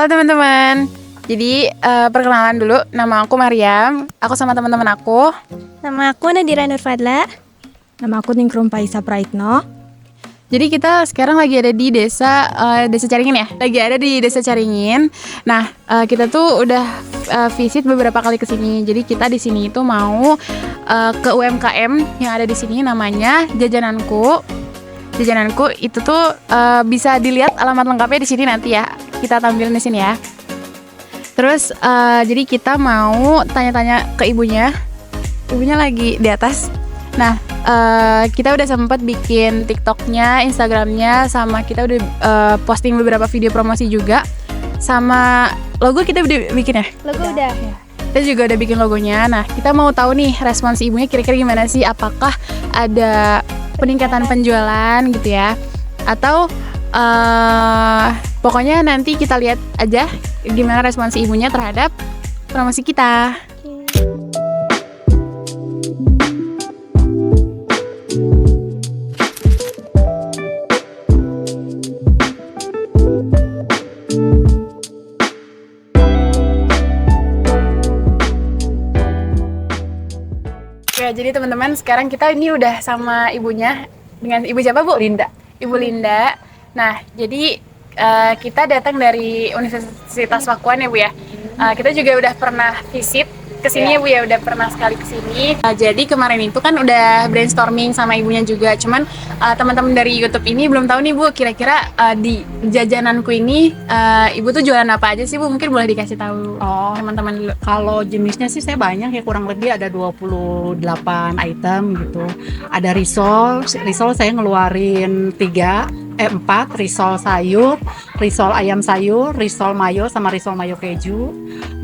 Halo teman-teman. Jadi perkenalan dulu, nama aku Mariam. Aku sama teman-teman aku. Nama aku Nadira Nurfadla. Nama aku Ningrum Paisa Praitno. Jadi kita sekarang lagi ada di desa Caringin ya. Lagi ada di desa Caringin. Nah, kita tuh udah visit beberapa kali ke sini. Jadi kita di sini itu mau ke UMKM yang ada di sini, namanya Jajananku. Jajananku itu tuh bisa dilihat alamat lengkapnya di sini nanti ya. Kita tampilin di sini ya. Terus jadi kita mau tanya-tanya ke ibunya. Ibunya lagi di atas. Nah, kita udah sempat bikin TikToknya, Instagramnya, sama kita udah posting beberapa video promosi juga. Sama logo kita udah bikin ya? Logo udah. Kita juga udah bikin logonya. Nah, kita mau tahu nih respons ibunya kira-kira gimana sih? Apakah ada peningkatan penjualan gitu ya? Atau pokoknya nanti kita lihat aja gimana respons ibunya terhadap promosi kita. Ya, jadi teman-teman, sekarang kita ini udah sama ibunya. Dengan ibu siapa, Bu? Linda. Ibu Linda. Nah, jadi kita datang dari Universitas Pakuan ya, Bu ya. Kita juga udah pernah visit ke sini ya, Bu ya, udah pernah sekali ke sini. Jadi kemarin itu kan udah brainstorming sama ibunya juga. Cuman teman-teman dari YouTube ini belum tahu nih, Bu, kira-kira di Jajananku ini ibu tuh jualan apa aja sih, Bu? Mungkin boleh dikasih tahu teman-teman dulu. Kalau jenisnya sih saya banyak ya, kurang lebih ada 28 item gitu. Ada risol saya ngeluarin 4 risol sayur, risol ayam sayur, risol mayo sama risol mayo keju.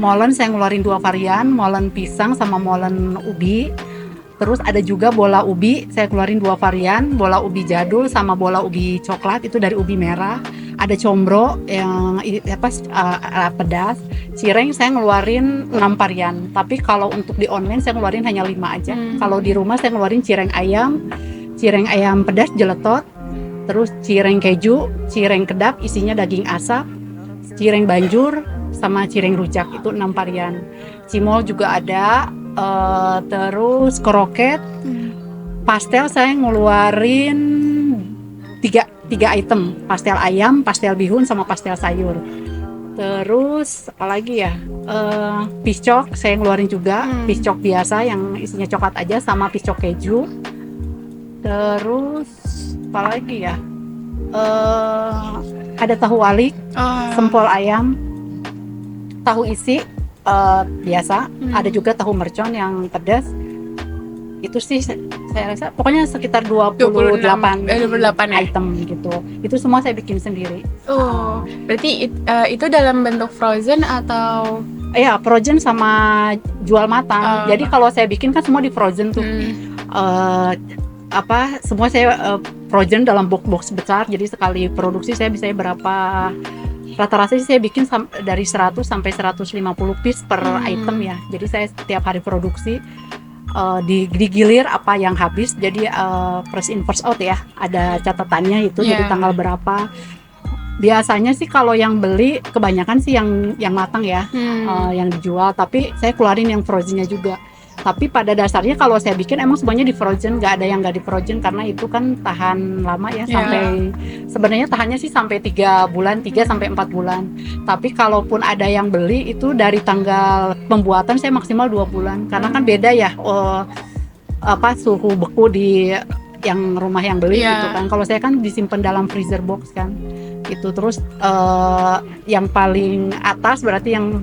Molen saya ngeluarin 2 varian, molen pisang sama molen ubi. Terus ada juga bola ubi, saya keluarin 2 varian, bola ubi jadul sama bola ubi coklat, itu dari ubi merah. Ada combro yang pedas. Cireng saya ngeluarin 6 varian, tapi kalau untuk di online saya ngeluarin hanya 5 aja. Kalau di rumah saya ngeluarin cireng ayam pedas jeletot, terus cireng keju, cireng kedap isinya daging asap, cireng banjur, sama cireng rujak, itu 6 varian. Cimol juga ada, terus kroket, pastel saya ngeluarin 3 item, pastel ayam, pastel bihun, sama pastel sayur. Terus apalagi ya, piscok saya ngeluarin juga, piscok biasa yang isinya coklat aja sama piscok keju. Terus apalagi ya, ada tahu walik, sempol ayam, tahu isi biasa, ada juga tahu mercon yang pedas. Itu sih saya rasa pokoknya sekitar 28 ya? item gitu. Itu semua saya bikin sendiri. Berarti itu dalam bentuk frozen atau? Iya, frozen sama jual matang. Jadi kalau saya bikin kan semua di frozen tuh. Semua saya frozen dalam box besar. Jadi sekali produksi saya bisa berapa, rata-rata sih saya bikin dari 100 sampai 150 piece per item ya. Jadi saya setiap hari produksi digilir apa yang habis. Jadi first in first out ya, ada catatannya itu. Jadi tanggal berapa. Biasanya sih kalau yang beli kebanyakan sih yang matang ya, yang dijual. Tapi saya keluarin yang frozennya juga. Tapi pada dasarnya kalau saya bikin emang semuanya di frozen, nggak ada yang nggak di frozen karena itu kan tahan lama ya, sampai sebenarnya tahannya sih sampai 3 bulan, 3 sampai 4 bulan. Tapi kalaupun ada yang beli itu dari tanggal pembuatan saya maksimal 2 bulan karena kan beda ya suhu beku di yang rumah yang beli gitu kan. Kalau saya kan disimpan dalam freezer box kan. Itu terus yang paling atas berarti yang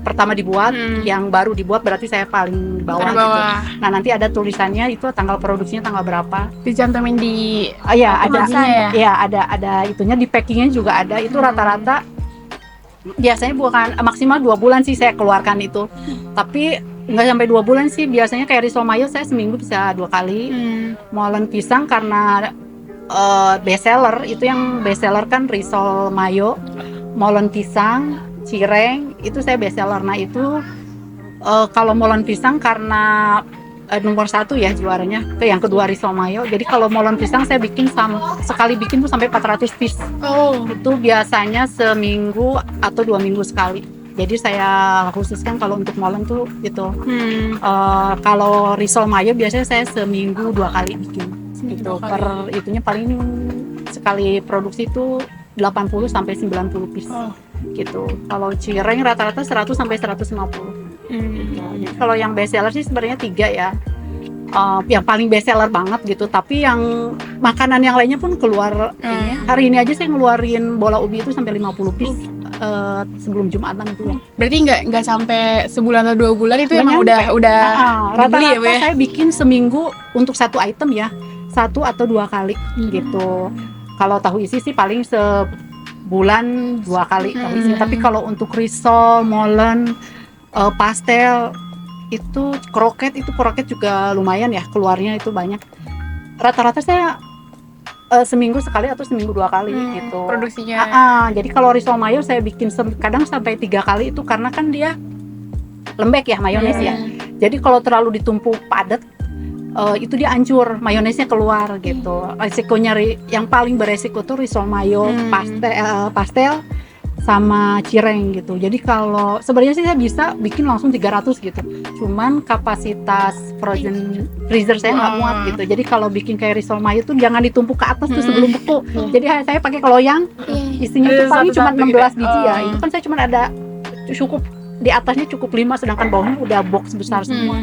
pertama dibuat, yang baru dibuat berarti saya paling bawah gitu. Nah, nanti ada tulisannya itu tanggal produksinya tanggal berapa. Dicantumin di ada itunya, di packingnya juga ada. Itu rata-rata biasanya bukan maksimal 2 bulan sih saya keluarkan itu. Tapi nggak sampai 2 bulan sih, biasanya kayak risol mayo saya seminggu bisa 2 kali. Molen pisang karena best seller, itu yang best seller kan risol mayo, molen pisang, cireng itu saya best seller. Nah itu kalau molen pisang karena nomor 1 ya juaranya. Yang kedua risol mayo. Jadi kalau molen pisang saya bikin sekali bikin tuh sampai 400 piece. Itu biasanya seminggu atau 2 minggu sekali. Jadi saya khususkan kalau untuk molen tuh gitu. Kalau risol mayo biasanya saya seminggu 2 kali bikin. Gitu. Per itunya paling sekali produksi itu 80 sampai 90 piece. Gitu. Kalau cireng rata-rata 100 sampai 150. Gitu. Jadi kalau yang best seller sih sebenarnya 3 ya. Yang paling best seller banget gitu, tapi yang makanan yang lainnya pun keluar ini. Hari ini aja saya ngeluarin bola ubi itu sampai 50 piece sebelum Jumatan itu ya. Berarti nggak sampai sebulan atau 2 bulan itu Nggak emang nyampe. udah Rata-rata dibeli ya, Bu, ya? saya bikin seminggu untuk 1 item ya, 1 atau 2 kali gitu. Kalau tahu isi sih paling sebulan 2 kali tahu isi. Tapi kalau untuk risol, molen, pastel itu kroket juga lumayan ya, keluarnya itu banyak. Rata-rata saya seminggu sekali atau seminggu 2 kali gitu produksinya. Jadi kalau risol mayo saya bikin kadang sampai 3 kali itu karena kan dia lembek ya mayones ya. Jadi kalau terlalu ditumpuk padat itu dia hancur, mayonesnya keluar gitu. Resikonya yang paling beresiko tuh risol mayo, pastel sama cireng gitu. Jadi kalau sebenarnya sih saya bisa bikin langsung 300 gitu. Cuman kapasitas frozen freezer saya nggak muat gitu. Jadi kalau bikin kayak risol mayo tuh jangan ditumpuk ke atas tuh sebelum beku. Jadi saya pakai keloyang, isinya itu paling cuma 16 biji ya. Itu kan saya cuma ada cukup di atasnya cukup 5, sedangkan bawahnya udah box besar semua.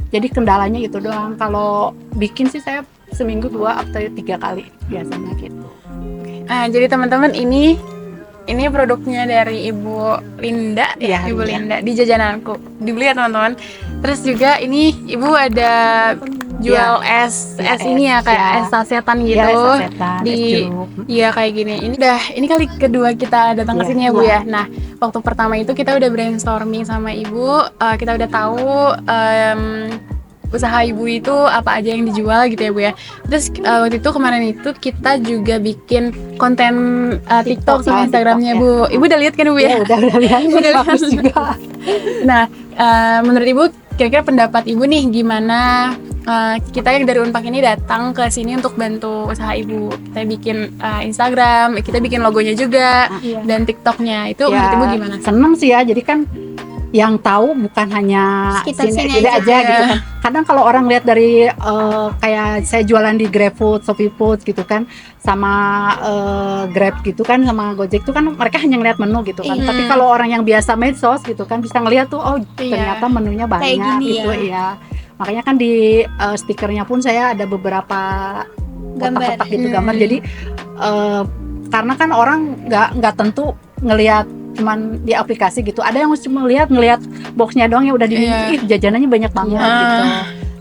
Jadi kendalanya itu doang. Kalau bikin sih saya seminggu 2 atau 3 kali biasanya gitu. Jadi teman-teman ini produknya dari Ibu Linda ya, Ibu Linda di Jajananku. Dibeli ya teman-teman. Terus juga ini Ibu ada jual es ini ya, kayak es sasetan gitu. Es sasetan, Iya kayak gini. Ini kali kedua kita datang ke sini ya, Bu ya. Nah, waktu pertama itu kita udah brainstorming sama Ibu, kita udah tahu usaha Ibu itu apa aja yang dijual gitu ya, Bu ya. Terus waktu itu kemarin itu kita juga bikin konten TikTok sama Instagramnya, Bu. Ibu udah lihat kan, Bu ya? Udah lihat. Bagus juga. Nah, menurut Ibu kira-kira pendapat Ibu nih gimana kita yang dari Unpak ini datang ke sini untuk bantu usaha Ibu. Kita bikin Instagram, kita bikin logonya juga dan TikToknya. Itu menurut Ibu gimana? Seneng sih ya. Jadi kan yang tahu bukan hanya sini aja gitu kan. Kadang kalau orang lihat dari kayak saya jualan di GrabFood, ShopeeFood gitu kan, sama Grab gitu kan, sama Gojek itu kan mereka hanya ngeliat menu gitu kan. Tapi kalau orang yang biasa medsos gitu kan bisa ngeliat tuh ternyata menunya banyak gitu ya. Makanya kan di stikernya pun saya ada beberapa kotak-kotak gitu gambar. Jadi karena kan orang nggak tentu ngelihat cuman di aplikasi gitu. Ada yang cuma ngelihat boxnya doang yang udah dimiliki, jajanannya banyak banget gitu.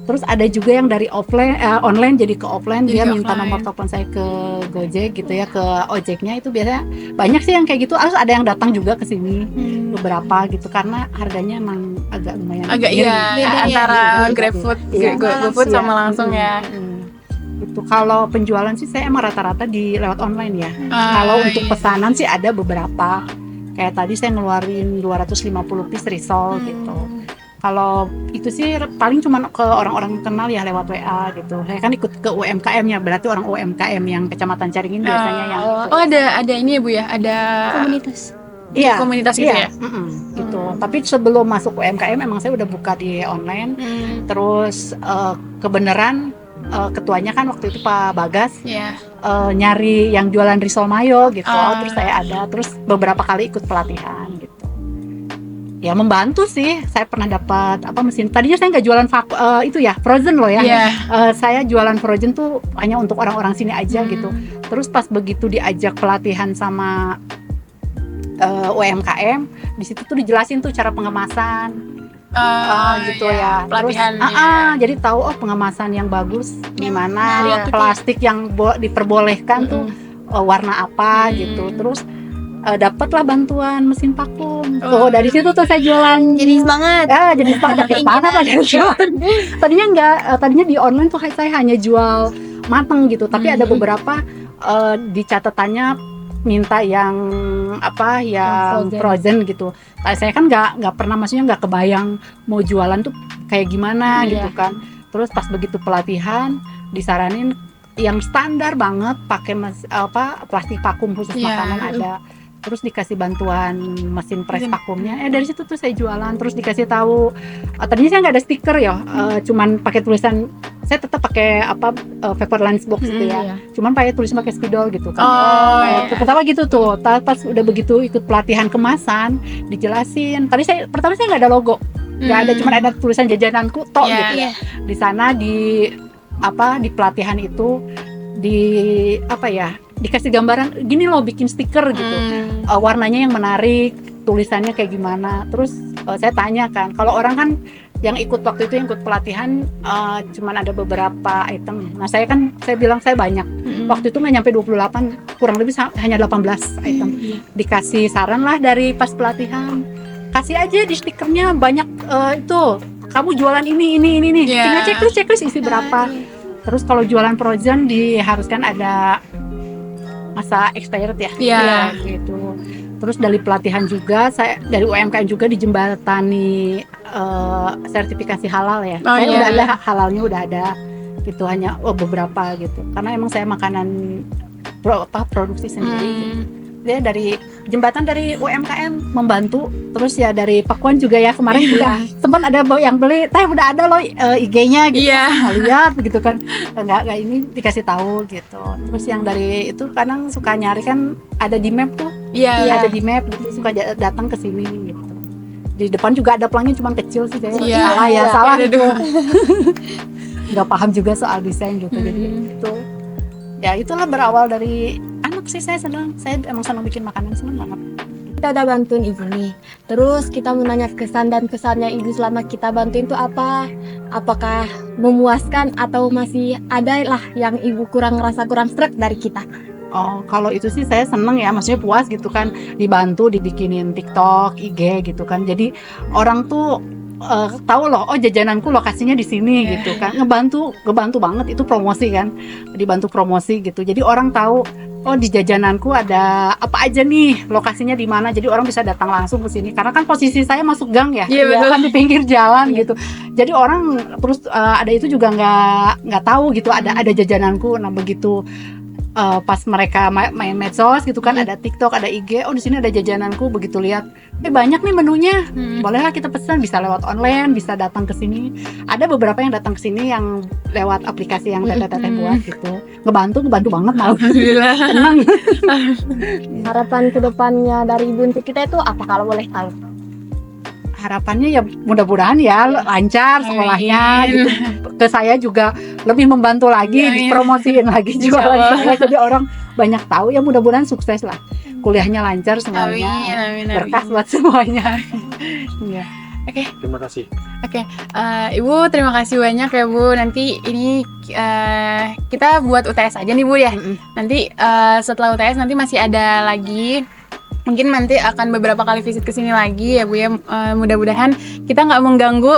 Terus ada juga yang dari online jadi ke offline, dia minta nomor telepon saya ke Gojek gitu ya, ke ojeknya. Itu biasanya banyak sih yang kayak gitu. Terus ada yang datang juga ke sini beberapa gitu karena harganya emang agak lumayan beda antara GrabFood, GoFood sama langsung ya. Itu kalau penjualan sih saya emang rata-rata lewat online ya. Kalau untuk pesanan sih ada beberapa. Kayak tadi saya ngeluarin 250 piece risol gitu. Kalau itu sih paling cuma ke orang-orang kenal ya lewat WA gitu. Saya kan ikut ke UMKM-nya, berarti orang UMKM yang Kecamatan Caringin biasanya yang ada ini ya, Bu ya, ada komunitas. Komunitas gitu ya. Gitu. Tapi sebelum masuk UMKM emang saya udah buka di online. Terus kebenaran ketuanya kan waktu itu Pak Bagas nyari yang jualan risol mayo gitu. Terus saya ada, terus beberapa kali ikut pelatihan gitu. Ya membantu sih. Saya pernah dapat mesin. Tadinya saya nggak jualan itu ya frozen loh ya. Saya jualan frozen tuh hanya untuk orang-orang sini aja gitu. Terus pas begitu diajak pelatihan sama UMKM, di situ tuh dijelasin tuh cara pengemasan. Gitu ya. Pelatihan. Terus jadi tahu pengemasan yang bagus gimana, plastik yang diperbolehkan tuh warna apa gitu. Terus dapatlah bantuan mesin vakum. Dari situ tuh saya jualan. Jadi semangat. Jadi semangat lah jualan. Tadinya di online tuh saya hanya jual mateng gitu, tapi ada beberapa di catatannya minta yang frozen gitu. Saya kan nggak pernah, maksudnya nggak kebayang mau jualan tuh kayak gimana gitu kan. Terus pas begitu pelatihan disaranin yang standar banget pakai plastik vakum khusus Iya. makanan ada. Terus dikasih bantuan mesin press vakumnya. Dari situ tuh saya jualan. Terus dikasih tahu tadinya saya nggak ada stiker ya, cuman pakai tulisan. Saya tetap pakai paper lunch box gitu ya. Iya. Cuman pakai tulisan pakai spidol gitu kan. Oh, iya. Pertama gitu tuh. Pas udah begitu ikut pelatihan kemasan, dijelasin. Pertama saya nggak ada logo. Nggak ada, cuman ada tulisan jajananku tok Iya. gitu. Di sana di pelatihan itu dikasih gambaran gini loh, bikin stiker gitu. Warnanya yang menarik, tulisannya kayak gimana. Terus saya tanya kan, kalau orang kan yang ikut waktu itu yang ikut pelatihan cuman ada beberapa item. Nah, saya bilang saya banyak. Waktu itu nggak nyampe 28, kurang lebih hanya 18 item. Dikasih saran lah dari pas pelatihan. Kasih aja di stikernya banyak itu. Kamu jualan ini nih. Yeah. Tinggal checklist isi berapa. Terus kalau jualan frozen diharuskan ada masa expired ya. Iya. Gitu. Terus dari pelatihan juga dari UMKM juga dijembatani sertifikasi halal ya. Oh, Saya iya. udah ada halalnya, udah ada gitu, hanya beberapa gitu. Karena emang saya makanan produksi sendiri gitu. Dia dari jembatan dari UMKM membantu, terus ya dari Pak Wan juga ya kemarin juga sempat ada yang beli, udah ada loh IG-nya gitu. Iya. Lihat gitu kan, nggak ini dikasih tahu gitu. Terus yang dari itu kadang suka nyari kan, ada di map tuh. Iya. Ada di map gitu, suka datang ke sini gitu. Di depan juga ada pelangnya, cuma kecil sih saya. Iya. Salah Ada gitu. dua. Nggak paham juga soal desain gitu. Jadi itu ya itulah berawal dari anak sih. Saya emang senang bikin makanan, senang banget. Kita udah bantuin ibu nih. Terus kita mau nanya kesan dan kesannya ibu selama kita bantuin itu apa? Apakah memuaskan atau masih ada lah yang ibu kurang sreg dari kita? Oh, kalau itu sih saya seneng ya, maksudnya puas gitu kan, dibantu dibikinin TikTok, IG gitu kan. Jadi orang tuh tahu loh, jajananku lokasinya di sini gitu kan. Ngebantu banget, itu promosi kan. Dibantu promosi gitu. Jadi orang tahu, di jajananku ada apa aja nih, lokasinya di mana. Jadi orang bisa datang langsung ke sini. Karena kan posisi saya masuk gang ya. Iya, betul. Kan di pinggir jalan gitu. Jadi orang terus ada itu juga nggak tahu gitu, ada jajananku. Nah, begitu pas mereka main medsos gitu kan, ada TikTok, ada IG, di sini ada jajananku, begitu lihat banyak nih menunya, bolehlah kita pesan, bisa lewat online, bisa datang ke sini. Ada beberapa yang datang ke sini yang lewat aplikasi yang teteh buat gitu, ngebantu banget malah. Alhamdulillah. Senang. Harapan kedepannya dari ibu untuk kita itu apa kalau boleh tahu? Harapannya ya mudah-mudahan ya lancar sekolahnya Amin. gitu. Ke saya juga lebih membantu lagi, Amin. dipromosiin lagi Insya jualan Allah. saya, jadi orang banyak tahu ya. Mudah-mudahan sukses lah, kuliahnya lancar semuanya, Amin. berkah buat semuanya. Iya. Terima kasih. Ibu terima kasih banyak ya Bu. Nanti ini kita buat UTS aja nih Bu ya. Nanti setelah UTS nanti masih ada lagi. Mungkin nanti akan beberapa kali visit ke sini lagi ya Bu ya. Mudah-mudahan kita nggak mengganggu.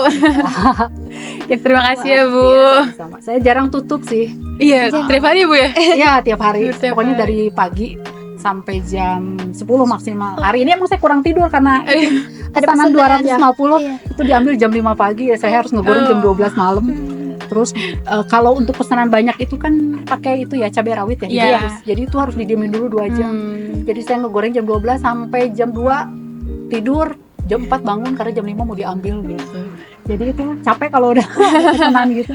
Ya, terima kasih ya Bu. Sama. Saya jarang tutup sih. Iya, tiap hari Bu ya. Iya, tiap hari. Tiap Pokoknya hari. dari pagi sampai jam 10 maksimal. Hari ini emang saya kurang tidur karena pesanan 250 itu diambil jam 5 pagi ya. Saya harus ngegoreng jam 12 malam. Terus kalau untuk pesanan banyak itu kan pakai itu ya, cabai rawit ya. Iya. Jadi itu harus didiemin dulu 2 jam. Jadi saya ngegoreng jam 12 sampai jam 2 tidur, jam 4 bangun karena jam 5 mau diambil gitu. Jadi itu capek kalau udah pesanan gitu.